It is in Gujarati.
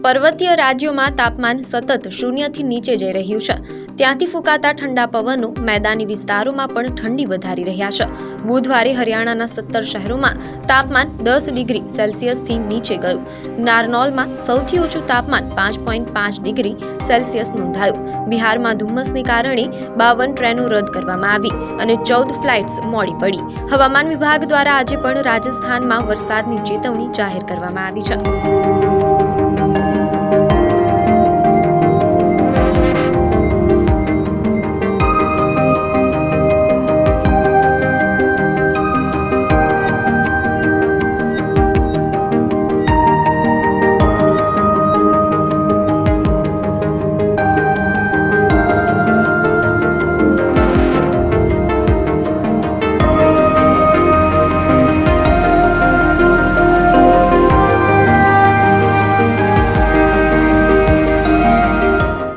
પર્વતીય રાજ્યોમાં તાપમાન સતત શૂન્યથી નીચે જઈ રહ્યું છે, ત્યાંથી ફૂંકાતા ઠંડા પવનો મેદાની વિસ્તારોમાં પણ ઠંડી વધારી રહ્યા છે. બુધવારે હરિયાણાના 17 શહેરોમાં તાપમાન 10 ડિગ્રી સેલ્સિયસથી નીચે ગયું. નારનૌલમાં સૌથી ઓછું તાપમાન 5.5 ડિગ્રી સેલ્સિયસ નોંધાયું. બિહારમાં ધુમ્મસને કારણે 52 ટ્રેનો રદ કરવામાં આવી અને 14 ફ્લાઇટ્સ મોડી પડી. હવામાન વિભાગ દ્વારા આજે પણ રાજસ્થાનમાં વરસાદની ચેતવણી જાહેર કરવામાં આવી છે.